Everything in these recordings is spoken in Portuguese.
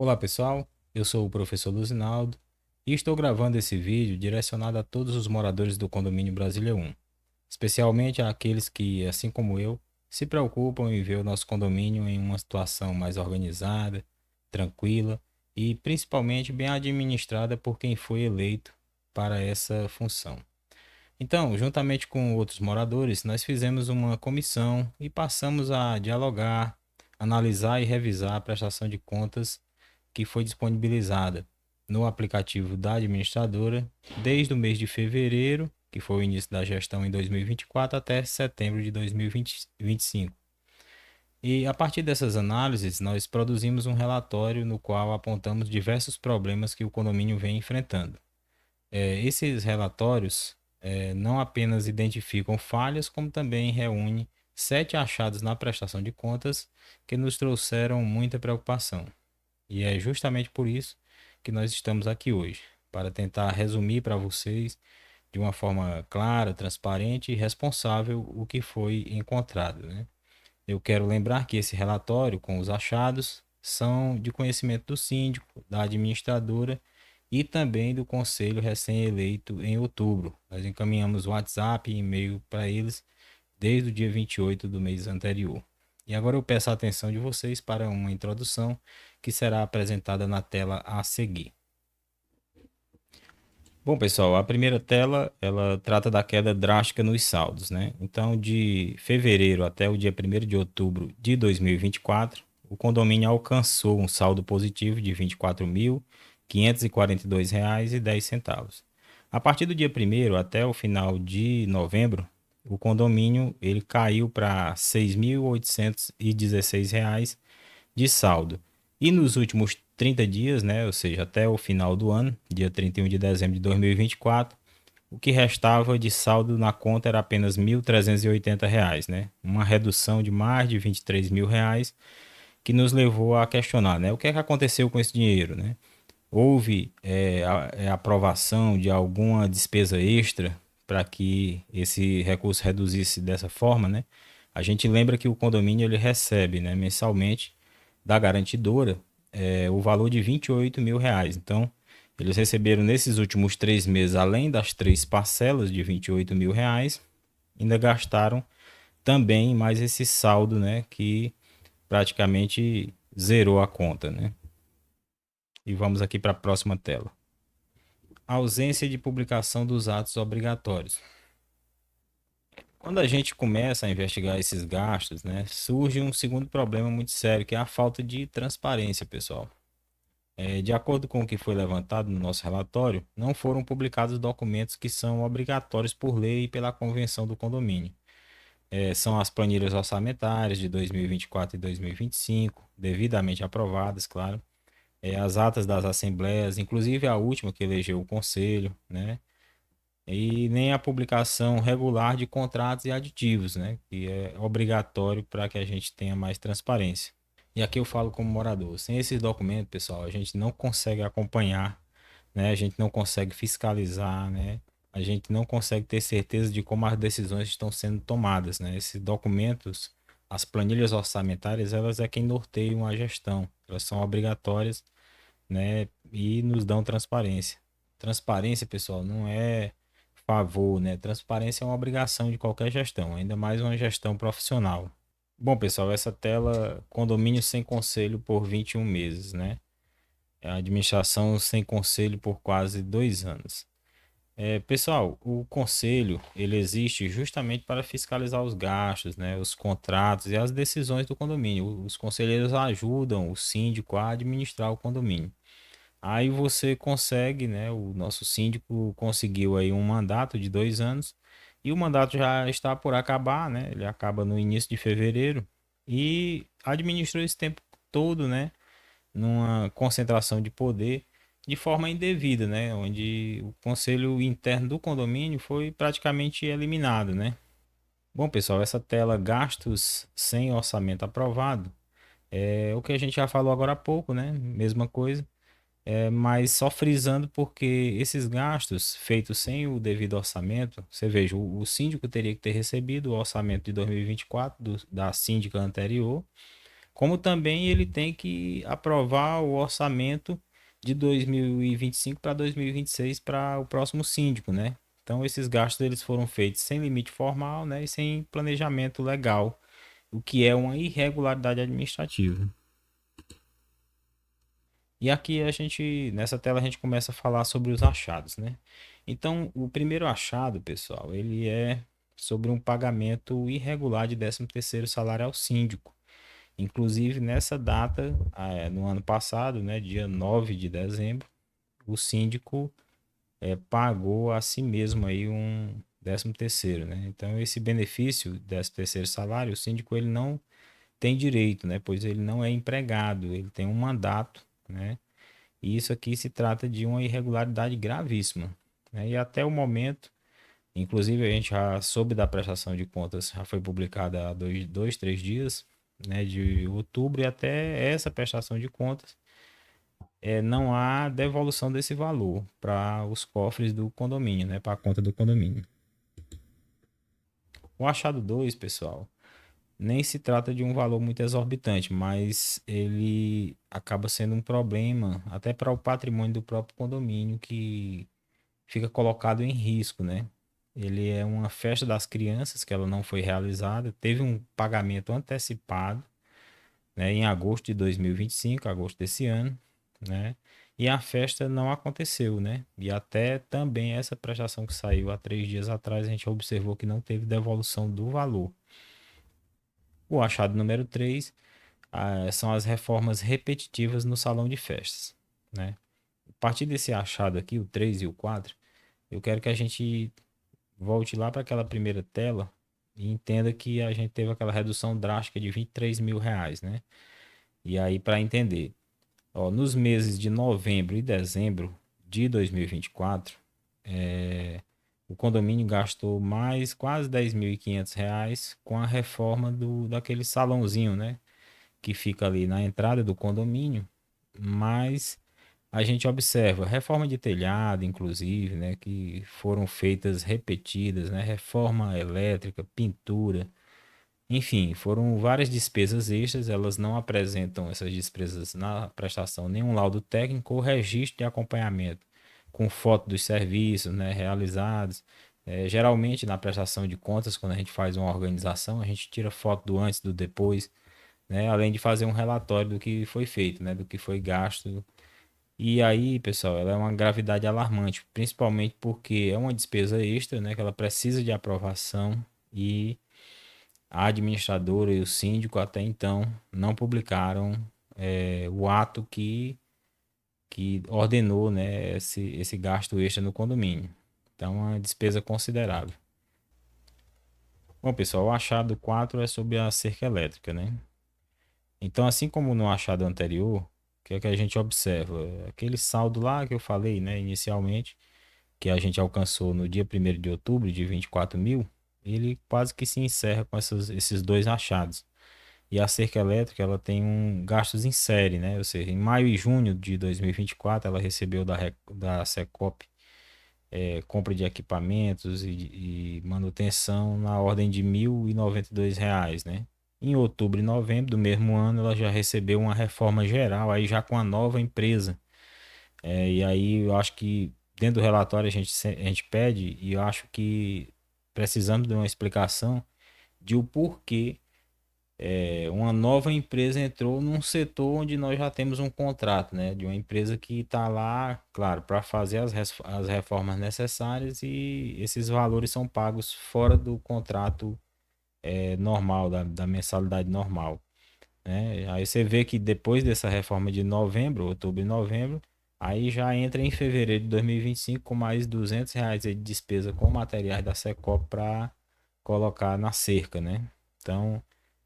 Olá pessoal, eu sou o professor Luzinaldo e estou gravando esse vídeo direcionado a todos os moradores do condomínio Brasília 1, especialmente àqueles que, assim como eu, se preocupam em ver o nosso condomínio em uma situação mais organizada, tranquila e principalmente bem administrada por quem foi eleito para essa função. Então, juntamente com outros moradores, nós fizemos uma comissão e passamos a dialogar, analisar e revisar a prestação de contas que foi disponibilizada no aplicativo da administradora desde o mês de fevereiro, que foi o início da gestão em 2024, até setembro de 2025. E a partir dessas análises, nós produzimos um relatório no qual apontamos diversos problemas que o condomínio vem enfrentando. Esses relatórios não apenas identificam falhas, como também reúnem 7 achados na prestação de contas que nos trouxeram muita preocupação. E é justamente por isso que nós estamos aqui hoje, para tentar resumir para vocês de uma forma clara, transparente e responsável o que foi encontrado, né? Eu quero lembrar que esse relatório com os achados são de conhecimento do síndico, da administradora e também do conselho recém-eleito em outubro. Nós encaminhamos WhatsApp e e-mail para eles desde o dia 28 do mês anterior. E agora eu peço a atenção de vocês para uma introdução que será apresentada na tela a seguir. Bom, pessoal, a primeira tela, ela trata da queda drástica nos saldos, né? Então, de fevereiro até o dia 1º de outubro de 2024, o condomínio alcançou um saldo positivo de R$ 24.542,10. A partir do dia 1º até o final de novembro, o condomínio ele caiu para R$ 6.816 de saldo. E nos últimos 30 dias, né, ou seja, até o final do ano, dia 31 de dezembro de 2024, o que restava de saldo na conta era apenas R$ 1.380, né? Uma redução de mais de R$ 23.000 que nos levou a questionar, né? O que é que aconteceu com esse dinheiro, né? Houve aprovação de alguma despesa extra para que esse recurso reduzisse dessa forma, né? A gente lembra que o condomínio ele recebe, né, mensalmente da garantidora o valor de R$ 28.000. Então, eles receberam nesses últimos 3 meses, além das 3 parcelas de R$ 28.000, ainda gastaram também mais esse saldo, né, que praticamente zerou a conta, né? E vamos aqui para a próxima tela. A ausência de publicação dos atos obrigatórios. Quando a gente começa a investigar esses gastos, né, surge um segundo problema muito sério, que é a falta de transparência, pessoal. De acordo com o que foi levantado no nosso relatório, não foram publicados documentos que são obrigatórios por lei e pela convenção do condomínio. São as planilhas orçamentárias de 2024 e 2025, devidamente aprovadas, claro. As atas das assembleias, inclusive a última que elegeu o conselho, né? E nem a publicação regular de contratos e aditivos, né? Que é obrigatório para que a gente tenha mais transparência. E aqui eu falo como morador. Sem esses documentos, pessoal, a gente não consegue acompanhar, né? A gente não consegue fiscalizar, né? A gente não consegue ter certeza de como as decisões estão sendo tomadas, né? Esses documentos, as planilhas orçamentárias, elas é quem norteiam a gestão. Elas são obrigatórias, né? E nos dão transparência. Transparência, pessoal, não é favor, né? Transparência é uma obrigação de qualquer gestão, ainda mais uma gestão profissional. Bom, pessoal, essa tela, condomínio sem conselho por 21 meses, né? A administração sem conselho por quase 2 anos. Pessoal, o conselho, ele existe justamente para fiscalizar os gastos, né? Os contratos e as decisões do condomínio. Os conselheiros ajudam o síndico a administrar o condomínio. Aí você consegue, né? O nosso síndico conseguiu aí um mandato de 2 anos e o mandato já está por acabar, né? Ele acaba no início de fevereiro e administrou esse tempo todo, né? Numa concentração de poder de forma indevida, né? Onde o conselho interno do condomínio foi praticamente eliminado, né? Bom, pessoal, essa tela gastos sem orçamento aprovado é o que a gente já falou agora há pouco, né? Mesma coisa. Mas só frisando porque esses gastos feitos sem o devido orçamento, você veja, o síndico teria que ter recebido o orçamento de 2024 da síndica anterior, como também ele tem que aprovar o orçamento de 2025 para 2026 para o próximo síndico, né? Então esses gastos eles foram feitos sem limite formal, né, e sem planejamento legal, o que é uma irregularidade administrativa. E aqui nessa tela a gente começa a falar sobre os achados, né? Então, o primeiro achado, pessoal, ele é sobre um pagamento irregular de 13º salário ao síndico. Inclusive, nessa data, no ano passado, né, dia 9 de dezembro, o síndico pagou a si mesmo aí um 13º, né? Então, esse benefício, 13º salário, o síndico ele não tem direito, né? Pois ele não é empregado, ele tem um mandato, né? E isso aqui se trata de uma irregularidade gravíssima, né? E até o momento, inclusive a gente já soube da prestação de contas, já foi publicada há 3 dias, né, de outubro, e até essa prestação de contas não há devolução desse valor para os cofres do condomínio, né, para a conta do condomínio. O achado 2, pessoal, nem se trata de um valor muito exorbitante, mas ele acaba sendo um problema até para o patrimônio do próprio condomínio, que fica colocado em risco, né? Ele é uma festa das crianças que ela não foi realizada, teve um pagamento antecipado, né, em agosto de 2025, agosto desse ano, né? E a festa não aconteceu, né? E até também essa prestação que saiu há 3 dias atrás, a gente observou que não teve devolução do valor. O achado número 3 são as reformas repetitivas no salão de festas, né? A partir desse achado aqui, o 3 e o 4, eu quero que a gente volte lá para aquela primeira tela e entenda que a gente teve aquela redução drástica de R$ 23.000, né? E aí, para entender, ó, nos meses de novembro e dezembro de 2024, o condomínio gastou mais quase R$ 10.500 com a reforma daquele salãozinho, né? Que fica ali na entrada do condomínio, mas a gente observa reforma de telhado, inclusive, né, que foram feitas repetidas, né, reforma elétrica, pintura, enfim, foram várias despesas extras. Elas não apresentam essas despesas na prestação nenhum laudo técnico ou registro de acompanhamento com foto dos serviços, né, realizados. Geralmente na prestação de contas, quando a gente faz uma organização, a gente tira foto do antes e do depois, né, além de fazer um relatório do que foi feito, né, do que foi gasto. E aí, pessoal, ela é uma gravidade alarmante, principalmente porque é uma despesa extra, né, que ela precisa de aprovação, e a administradora e o síndico até então não publicaram o ato que ordenou, né, esse gasto extra no condomínio. Então, é uma despesa considerável. Bom, pessoal, o achado 4 é sobre a cerca elétrica, né? Então, assim como no achado anterior, o que é que a gente observa? Aquele saldo lá que eu falei, né, inicialmente, que a gente alcançou no dia 1º de outubro de 24.000, ele quase que se encerra com esses dois achados. E a cerca elétrica, ela tem gastos em série, né? Ou seja, em maio e junho de 2024, ela recebeu da Secop compra de equipamentos e manutenção na ordem de R$ 1.092, né? Em outubro e novembro do mesmo ano, ela já recebeu uma reforma geral, aí já com a nova empresa. E aí eu acho que dentro do relatório a gente pede, e eu acho que precisamos de uma explicação de o porquê uma nova empresa entrou num setor onde nós já temos um contrato, né? De uma empresa que está lá, claro, para fazer as reformas necessárias, e esses valores são pagos fora do contrato normal, da mensalidade normal, né? Aí você vê que depois dessa reforma de novembro, outubro e novembro, aí já entra em fevereiro de 2025 com mais R$ 200 aí de despesa com materiais da Secop para colocar na cerca, né? Então,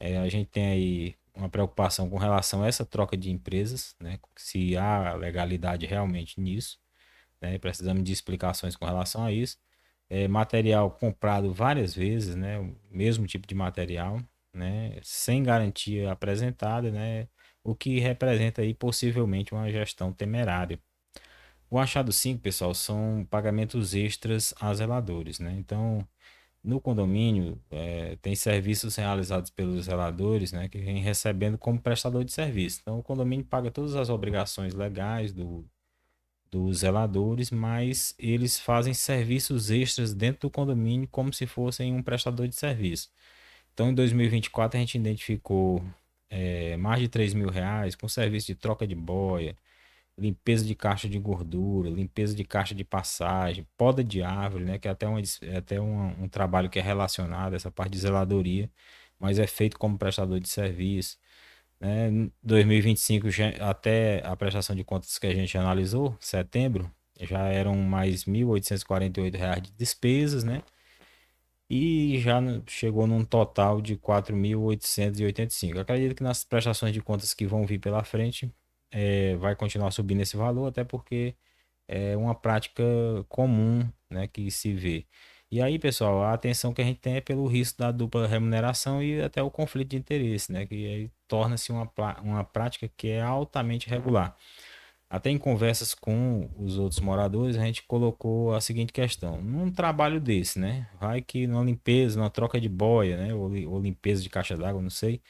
a gente tem aí uma preocupação com relação a essa troca de empresas, né? Se há legalidade realmente nisso, né? Precisamos de explicações com relação a isso. Material comprado várias vezes, né? O mesmo tipo de material, né? Sem garantia apresentada, né? O que representa aí possivelmente uma gestão temerária. O achado 5, pessoal, são pagamentos extras a zeladores, né? Então, No condomínio, tem serviços realizados pelos zeladores, né, que vem recebendo como prestador de serviço. Então, o condomínio paga todas as obrigações legais dos zeladores, mas eles fazem serviços extras dentro do condomínio como se fossem um prestador de serviço. Então, em 2024, a gente identificou mais de R$ 3.000 com serviço de troca de boia, limpeza de caixa de gordura, limpeza de caixa de passagem, poda de árvore, né? Que é até um trabalho que é relacionado a essa parte de zeladoria, mas é feito como prestador de serviço. Né? Em 2025, até a prestação de contas que a gente analisou, setembro, já eram mais R$ 1.848 de despesas, né? E já chegou num total de 4.885. Acredito que nas prestações de contas que vão vir pela frente, vai continuar subindo esse valor, até porque é uma prática comum, né, que se vê. E aí, pessoal, a atenção que a gente tem é pelo risco da dupla remuneração e até o conflito de interesse, né, que aí torna-se uma prática que é altamente regular. Até em conversas com os outros moradores, a gente colocou a seguinte questão: num trabalho desse, né? Vai que numa limpeza, numa troca de boia, né? Ou limpeza de caixa d'água, não sei.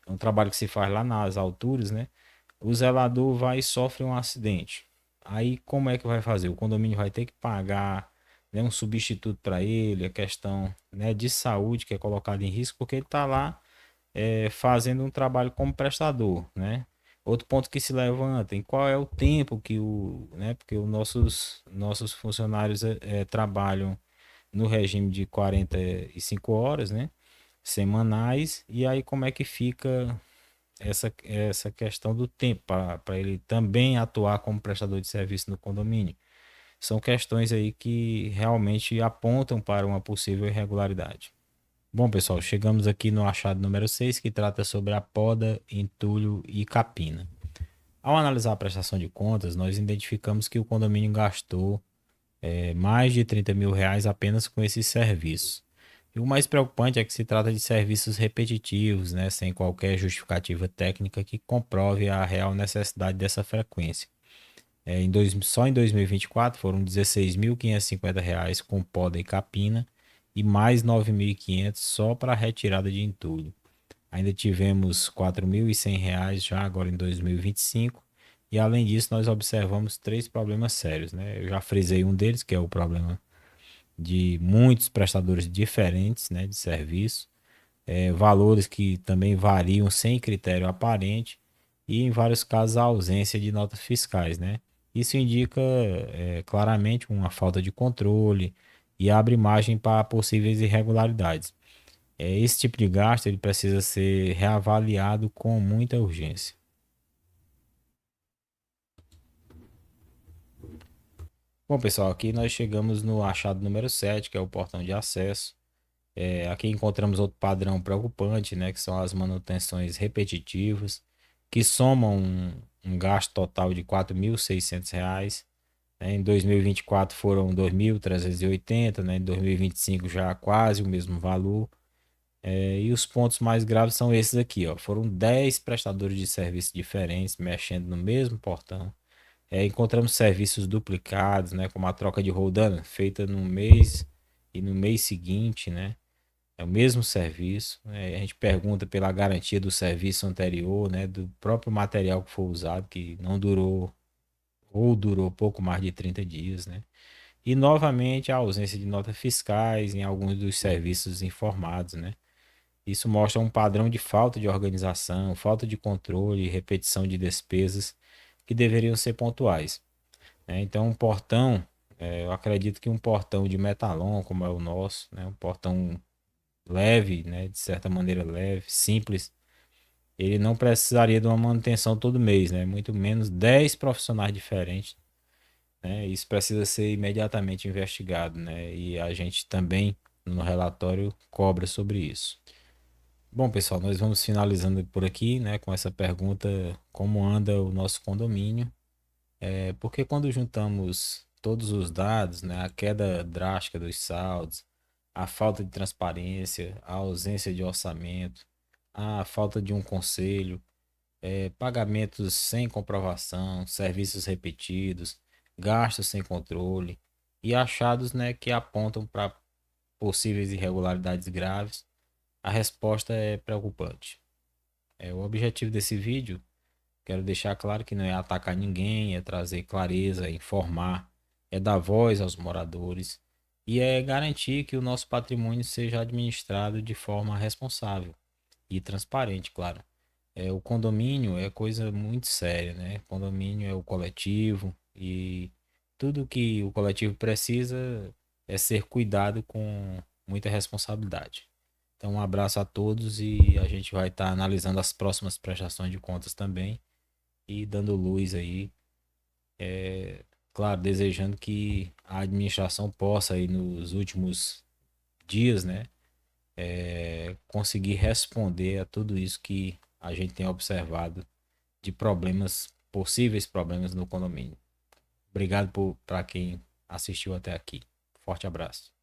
É um trabalho que se faz lá nas alturas, né? O zelador vai e sofre um acidente. Aí como é que vai fazer? O condomínio vai ter que pagar, né, um substituto para ele, a questão, né, de saúde que é colocada em risco, porque ele está lá fazendo um trabalho como prestador, né? Outro ponto que se levanta, em qual é o tempo que né? Porque os nossos funcionários trabalham no regime de 45 horas, né? Semanais, e aí como é que fica essa questão do tempo para ele também atuar como prestador de serviço no condomínio? São questões aí que realmente apontam para uma possível irregularidade. Bom, pessoal, chegamos aqui no achado número 6 que trata sobre a poda, entulho e capina. Ao analisar a prestação de contas, nós identificamos que o condomínio gastou mais de R$ 30.000 apenas com esses serviços. E o mais preocupante é que se trata de serviços repetitivos, né, sem qualquer justificativa técnica que comprove a real necessidade dessa frequência. Só em 2024 foram R$ 16.550 com poda e capina e mais 9.500 só para a retirada de entulho. Ainda tivemos R$ 4.100 já agora em 2025. E além disso, nós observamos três problemas sérios, né? Eu já frisei um deles, que é o problema de muitos prestadores diferentes, né, de serviço, valores que também variam sem critério aparente e, em vários casos, a ausência de notas fiscais, né? Isso indica claramente uma falta de controle e abre margem para possíveis irregularidades. Esse tipo de gasto ele precisa ser reavaliado com muita urgência. Bom, pessoal, aqui nós chegamos no achado número 7, que é o portão de acesso. Aqui encontramos outro padrão preocupante, né, que são as manutenções repetitivas, que somam um gasto total de R$ 4.600. Né? Em 2024 foram 2.380, né? Em 2025 já quase o mesmo valor. E os pontos mais graves são esses aqui, ó. Foram 10 prestadores de serviços diferentes mexendo no mesmo portão. Encontramos serviços duplicados, né, como a troca de roldana feita no mês e no mês seguinte, né? É o mesmo serviço. A gente pergunta pela garantia do serviço anterior, né, do próprio material que foi usado, que não durou ou durou pouco mais de 30 dias, né? E novamente a ausência de notas fiscais em alguns dos serviços informados, né? Isso mostra um padrão de falta de organização, falta de controle e repetição de despesas que deveriam ser pontuais, né? Então, um portão, eu acredito que um portão de metalon, como é o nosso, né? Um portão leve, né? De certa maneira leve, simples, ele não precisaria de uma manutenção todo mês, né? Muito menos 10 profissionais diferentes, né? Isso precisa ser imediatamente investigado, né? E a gente também, no relatório, cobra sobre isso. Bom, pessoal, nós vamos finalizando por aqui, né, com essa pergunta: como anda o nosso condomínio? Porque quando juntamos todos os dados, né, a queda drástica dos saldos, a falta de transparência, a ausência de orçamento, a falta de um conselho, pagamentos sem comprovação, serviços repetidos, gastos sem controle e achados, né, que apontam para possíveis irregularidades graves, a resposta é preocupante. O objetivo desse vídeo, quero deixar claro que não é atacar ninguém, é trazer clareza, é informar, é dar voz aos moradores e é garantir que o nosso patrimônio seja administrado de forma responsável e transparente, claro. O condomínio é coisa muito séria, né? Condomínio é o coletivo e tudo que o coletivo precisa é ser cuidado com muita responsabilidade. Então, um abraço a todos e a gente vai estar analisando as próximas prestações de contas também e dando luz aí. Claro, desejando que a administração possa aí nos últimos dias, né, conseguir responder a tudo isso que a gente tem observado de problemas, possíveis problemas no condomínio. Obrigado para quem assistiu até aqui. Forte abraço.